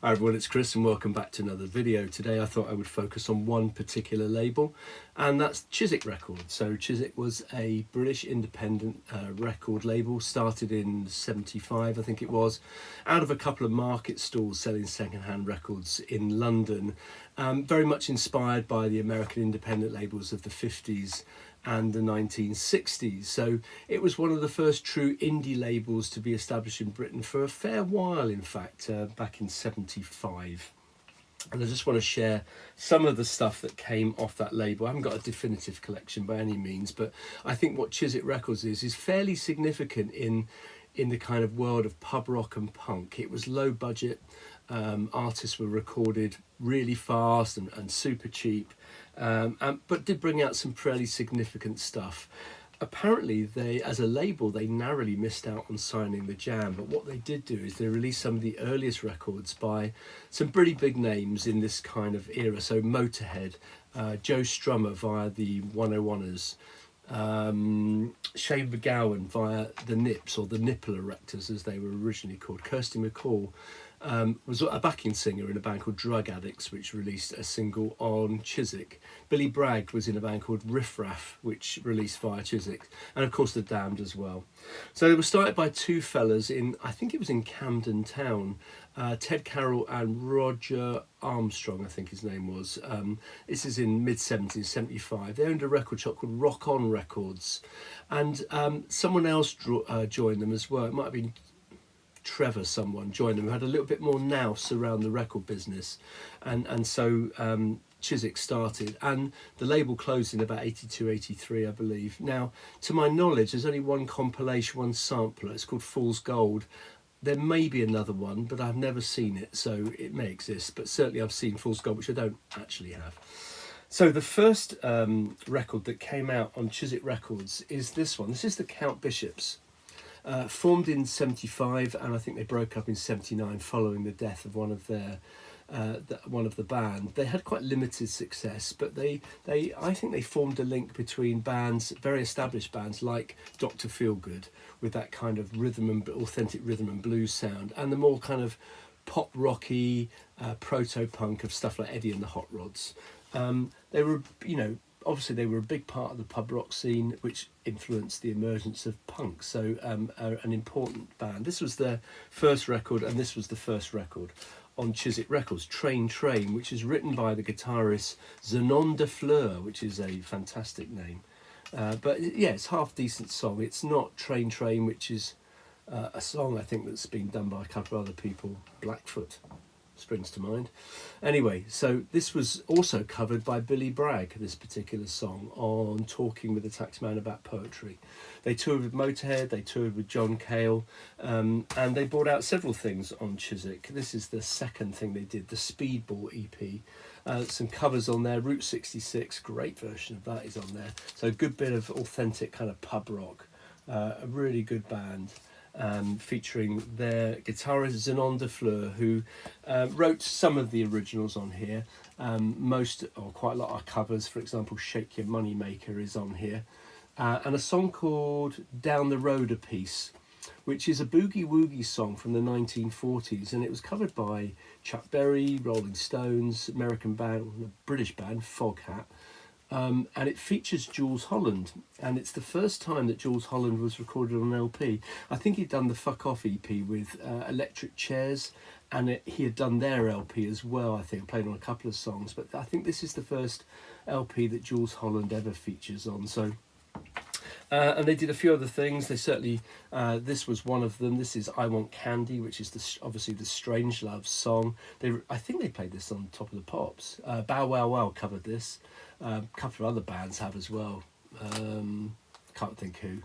Hi everyone, it's Chris and welcome back to another video. Today I thought I would focus on one particular label, and that's Chiswick Records. So Chiswick was a British independent record label, started in '75 I think it was, out of a couple of market stalls selling second-hand records in London, very much inspired by the American independent labels of the 50s and the 1960s. So it was one of the first true indie labels to be established in Britain for a fair while, in fact, back in '75. And I just want to share some of the stuff that came off that label. I haven't got a definitive collection by any means, but I think what Chiswick Records is fairly significant in the kind of world of pub rock and punk. It was low budget. Artists were recorded really fast and super cheap, but did bring out some fairly significant stuff. Apparently, as a label, they narrowly missed out on signing the Jam, but what they did do is they released some of the earliest records by some pretty big names in this kind of era. So Motorhead, Joe Strummer via the 101ers, Shane MacGowan via the Nips, or the Nipple Erectors as they were originally called. Kirsty MacColl was a backing singer in a band called Drug Addicts, which released a single on Chiswick. Billy Bragg was in a band called Riff Raff, which released via Chiswick, and of course the Damned as well. So they were started by two fellas I think it was in Camden Town, Ted Carroll and Roger Armstrong, I think his name was. This is in mid-70s, '75. They owned a record shop called Rock On Records, and someone else joined them as well. It might have been Trevor, someone joined them who had a little bit more nous around the record business, and so Chiswick started, and the label closed in about '82, '83 I believe. Now, to my knowledge, there's only one compilation, one sampler. It's called Fool's Gold. There may be another one, but I've never seen it, so it may exist, but certainly I've seen Fool's Gold, which I don't actually have. So the first record that came out on Chiswick Records is this one. This is the Count Bishops. Formed in '75, and I think they broke up in '79 following the death of one of the band. They had quite limited success, but I think they formed a link between bands, very established bands like Dr. Feelgood, with that kind of authentic rhythm and blues sound, and the more kind of pop rocky proto-punk of stuff like Eddie and the Hot Rods. They were, obviously they were a big part of the pub rock scene, which influenced the emergence of punk. So an important band. This was their first record, and this was the first record on Chiswick Records, Train, which is written by the guitarist Zenon de Fleur, which is a fantastic name. But yeah, it's half decent song. It's not Train, which is a song I think that's been done by a couple of other people. Blackfoot springs to mind. Anyway, so this was also covered by Billy Bragg, this particular song, on Talking with the Taxman About Poetry. They toured with Motorhead, they toured with John Cale, and they brought out several things on Chiswick. This is the second thing they did, the Speedball EP. Some covers on there. Route 66, great version of that is on there. So a good bit of authentic kind of pub rock. A really good band. Featuring their guitarist Zenon de Fleur, who wrote some of the originals on here. Most, or quite a lot, are covers. For example, Shake Your Money Maker is on here. And a song called Down the Road a Piece, which is a boogie-woogie song from the 1940s. And it was covered by Chuck Berry, Rolling Stones, American band, British band, Foghat. And it features Jules Holland, and it's the first time that Jules Holland was recorded on an LP. I think he'd done the Fuck Off EP with Electric Chairs, and he had done their LP as well, I think, played on a couple of songs, but I think this is the first LP that Jules Holland ever features on. So and they did a few other things. They certainly, this was one of them. This is I Want Candy, which is obviously the Strangelove song. I think they played this on Top of the Pops. Bow Wow Wow covered this. A couple of other bands have as well. Can't think who.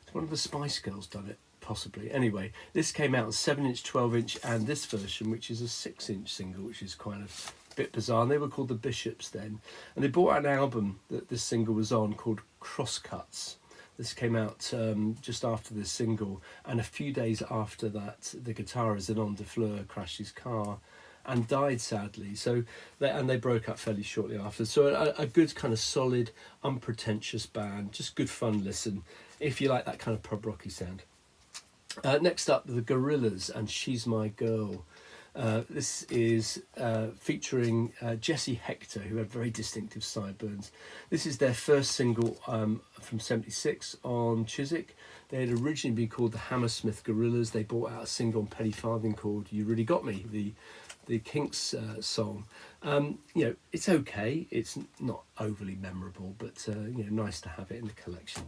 It's one of the Spice Girls done it, possibly. Anyway, this came out on 7-inch, 12-inch, and this version, which is a 6-inch single, which is kind of a bit bizarre. And they were called the Bishops then. And they brought out an album that this single was on called Crosscuts. This came out just after this single, and a few days after that, the guitarist Zenon de Fleur crashed his car and died sadly. So they broke up fairly shortly after. So a good kind of solid, unpretentious band, just good fun listen if you like that kind of pub rocky sound. Next up, the Gorillaz and She's My Girl. This is featuring Jesse Hector, who had very distinctive sideburns. This is their first single from '76 on Chiswick. They had originally been called the Hammersmith Gorillas. They brought out a single on Penny Farthing called "You Really Got Me," the Kinks song. It's okay. It's not overly memorable, but nice to have it in the collection.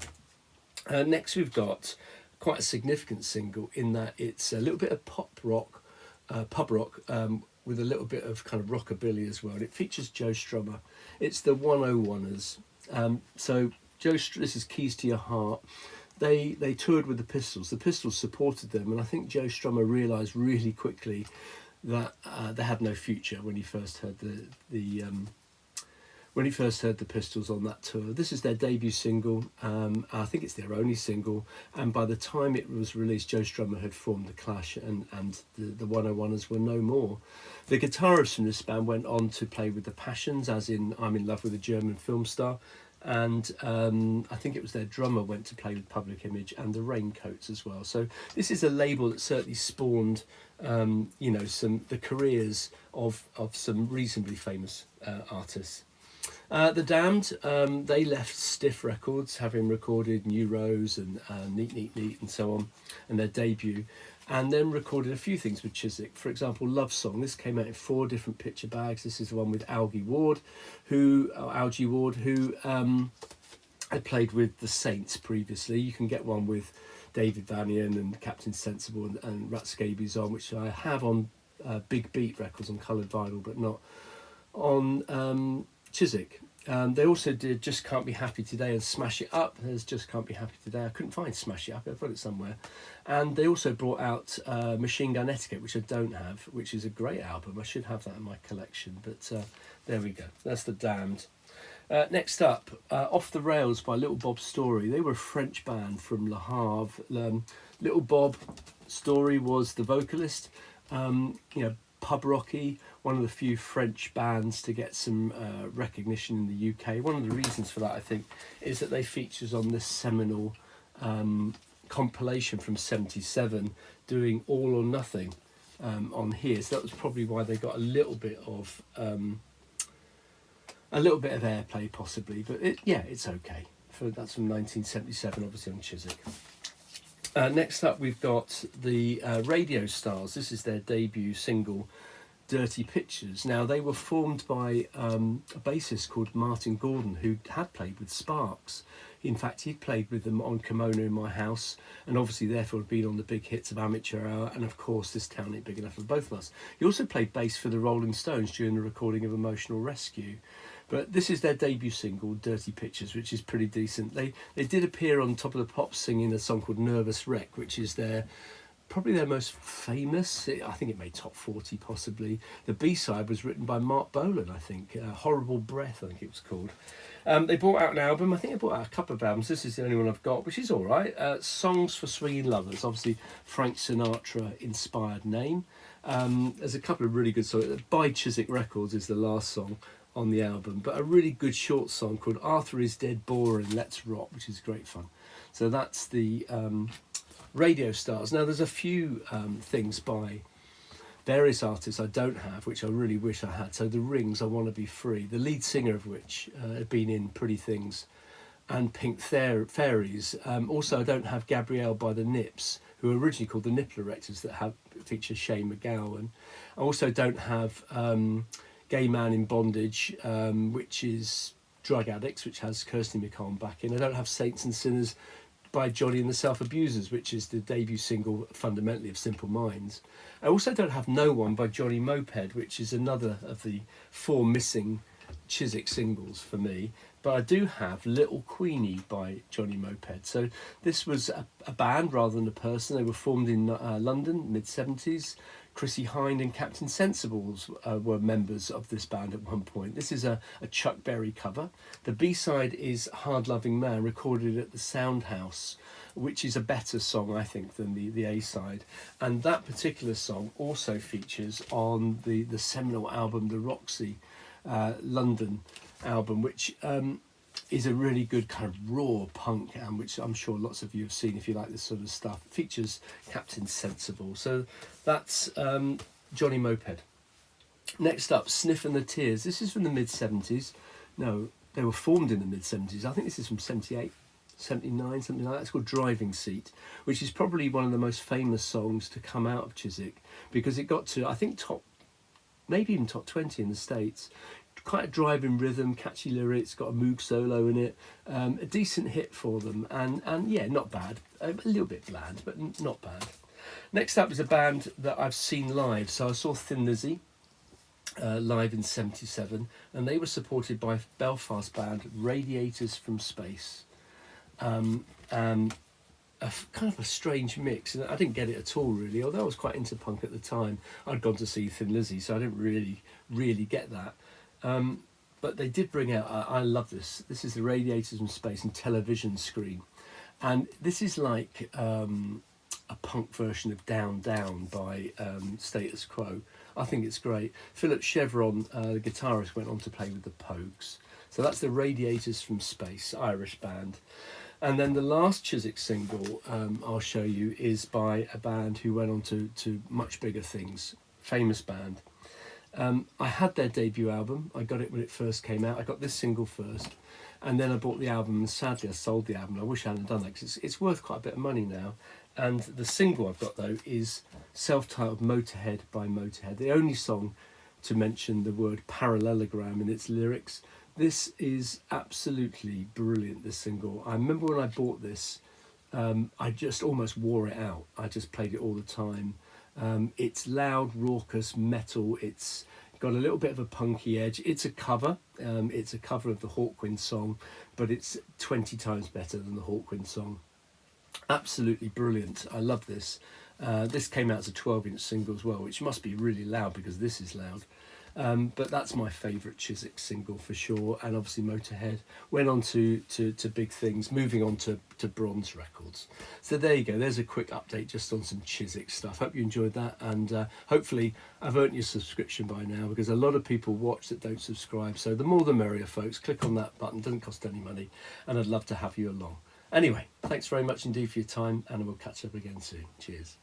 Next, we've got quite a significant single in that it's a little bit of pub rock, with a little bit of kind of rockabilly as well. And it features Joe Strummer. It's the 101ers. This is Keys to Your Heart. They toured with the Pistols. The Pistols supported them, and I think Joe Strummer realised really quickly that they had no future when he first heard the Pistols on that tour. This is their debut single. I think it's their only single, and by the time it was released, Joe Strummer had formed the Clash, and the 101ers were no more. The guitarist from this band went on to play with the Passions, as in I'm in Love with a German Film Star, and I think it was their drummer went to play with Public Image and the Raincoats as well. So this is a label that certainly spawned the careers of some reasonably famous artists. The Damned, they left Stiff Records, having recorded New Rose and Neat Neat Neat and so on, and their debut, and then recorded a few things with Chiswick. For example, Love Song. This came out in 4 different picture bags. This is the one with Algie Ward, who had played with the Saints previously. You can get one with David Vanian and Captain Sensible and Rat Scabies on, which I have on Big Beat Records on coloured vinyl, but not on Chiswick. They also did Just Can't Be Happy Today and Smash It Up. There's Just Can't Be Happy Today. I couldn't find Smash It Up. I've got it somewhere. And they also brought out Machine Gun Etiquette, which I don't have, which is a great album. I should have that in my collection. But there we go. That's The Damned. Next up, Off the Rails by Little Bob Story. They were a French band from Le Havre. Little Bob Story was the vocalist. Pub rocky, one of the few French bands to get some recognition in the UK. One of the reasons for that, I think, is that they features on this seminal compilation from '77, doing All or Nothing on here. So that was probably why they got a little bit of airplay, possibly. But it's okay. That's from 1977, obviously on Chiswick. Next up, we've got the Radio Stars. This is their debut single, Dirty Pictures. Now, they were formed by a bassist called Martin Gordon, who had played with Sparks. In fact, he'd played with them on Kimono in My House, and obviously therefore had been on the big hits of Amateur Hour, and of course This Town Ain't Big Enough for Both of Us. He also played bass for the Rolling Stones during the recording of Emotional Rescue. But this is their debut single, Dirty Pictures, which is pretty decent. They did appear on Top of the Pops singing a song called Nervous Wreck, which is probably their most famous. I think it made top 40 possibly. The B-side was written by Mark Bolan, I think. Horrible Breath, I think it was called. They brought out an album. I think they brought out a couple of albums. This is the only one I've got, which is all right. Songs for Swinging Lovers, obviously Frank Sinatra-inspired name. There's a couple of really good songs. By Chiswick Records is the last song on the album, but a really good short song called Arthur Is Dead, Boring, Let's Rock, which is great fun. So that's the Radio Stars. Now, there's a few things by various artists I don't have, which I really wish I had. So The Rings, I Want to Be Free, the lead singer of which had been in Pretty Things and Pink Fairies. Also, I don't have Gabrielle by the Nips, who were originally called the Nipple Erectors, that feature Shane McGowan. I also don't have Gay Man in Bondage, which is Drug Addicts, which has Kirsty MacColl back in. I don't have Saints and Sinners by Johnny and the Self Abusers, which is the debut single fundamentally of Simple Minds. I also don't have No One by Johnny Moped, which is another of the 4 missing Chiswick singles for me. But I do have Little Queenie by Johnny Moped. So this was a band rather than a person. They were formed in London, mid-70s. Chrissie Hynde and Captain Sensibles were members of this band at one point. This is a Chuck Berry cover. The B-side is Hard Loving Man, recorded at the Sound House, which is a better song, I think, than the A-side. And that particular song also features on the seminal album, the Roxy London album, which is a really good kind of raw punk, and which I'm sure lots of you have seen if you like this sort of stuff. It features Captain Sensible. So that's Johnny Moped. Next up, Sniff and the Tears. This is from the mid-70s. No, they were formed in the mid-70s. I think this is from 78, 79, something like that. It's called Driving Seat, which is probably one of the most famous songs to come out of Chiswick, because it got to, I think, maybe even top 20 in the States. Quite a driving rhythm, catchy lyrics, got a Moog solo in it. A decent hit for them, and yeah, not bad. A little bit bland, but not bad. Next up is a band that I've seen live. So I saw Thin Lizzy live in 77, and they were supported by Belfast band Radiators from Space. And kind of a strange mix, and I didn't get it at all really, although I was quite into punk at the time. I'd gone to see Thin Lizzy, so I didn't really get that. But they did bring out, I love this is the Radiators from Space and Television Screen, and this is like a punk version of Down Down by Status Quo. I think it's great. Philip Chevron, the guitarist, went on to play with the Pogues. So that's the Radiators from Space, Irish band. And then the last Chiswick single I'll show you is by a band who went on to much bigger things, famous band. I had their debut album. I got it when it first came out. I got this single first, and then I bought the album, and sadly I sold the album. I wish I hadn't done that, because it's worth quite a bit of money now. And the single I've got, though, is self-titled Motorhead by Motorhead, the only song to mention the word parallelogram in its lyrics. This is absolutely brilliant, this single. I remember when I bought this, I just almost wore it out. I just played it all the time. It's loud, raucous, metal. It's got a little bit of a punky edge. It's a cover. It's a cover of the Hawkwind song, but it's 20 times better than the Hawkwind song. Absolutely brilliant. I love this. This came out as a 12-inch single as well, which must be really loud because this is loud. But that's my favourite Chiswick single for sure. And obviously Motorhead went on to big things, moving on to Bronze Records. So there you go. There's a quick update just on some Chiswick stuff. Hope you enjoyed that, and hopefully I've earned your subscription by now, because a lot of people watch that don't subscribe. So the more the merrier, folks. Click on that button. Doesn't cost any money, and I'd love to have you along. Anyway, thanks very much indeed for your time, and we'll catch up again soon. Cheers.